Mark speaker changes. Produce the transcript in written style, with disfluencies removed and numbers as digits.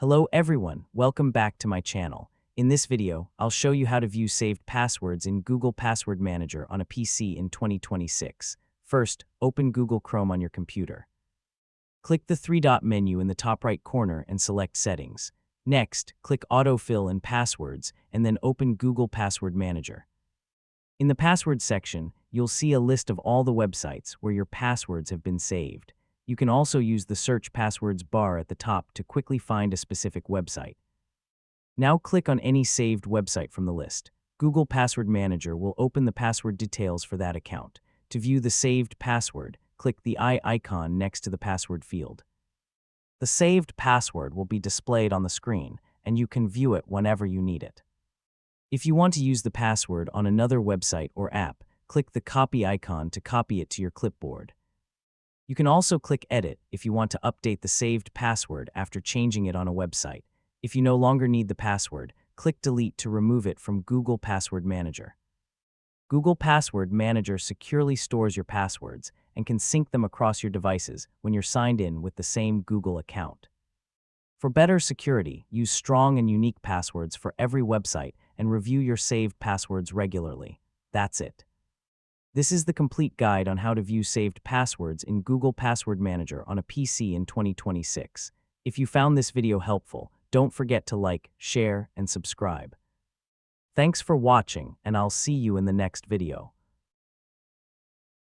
Speaker 1: Hello everyone, welcome back to my channel. In this video, I'll show you how to view saved passwords in Google Password Manager on a PC in 2026. First, open Google Chrome on your computer. Click the three-dot menu in the top right corner and select Settings. Next, click Autofill and Passwords, and then open Google Password Manager. In the Password section, you'll see a list of all the websites where your passwords have been saved. You can also use the Search Passwords bar at the top to quickly find a specific website. Now click on any saved website from the list. Google Password Manager will open the password details for that account. To view the saved password, click the eye icon next to the password field. The saved password will be displayed on the screen, and you can view it whenever you need it. If you want to use the password on another website or app, click the copy icon to copy it to your clipboard. You can also click Edit if you want to update the saved password after changing it on a website. If you no longer need the password, click Delete to remove it from Google Password Manager. Google Password Manager securely stores your passwords and can sync them across your devices when you're signed in with the same Google account. For better security, use strong and unique passwords for every website and review your saved passwords regularly. That's it. This is the complete guide on how to view saved passwords in Google Password Manager on a PC in 2026. If you found this video helpful, don't forget to like, share, and subscribe. Thanks for watching, and I'll see you in the next video.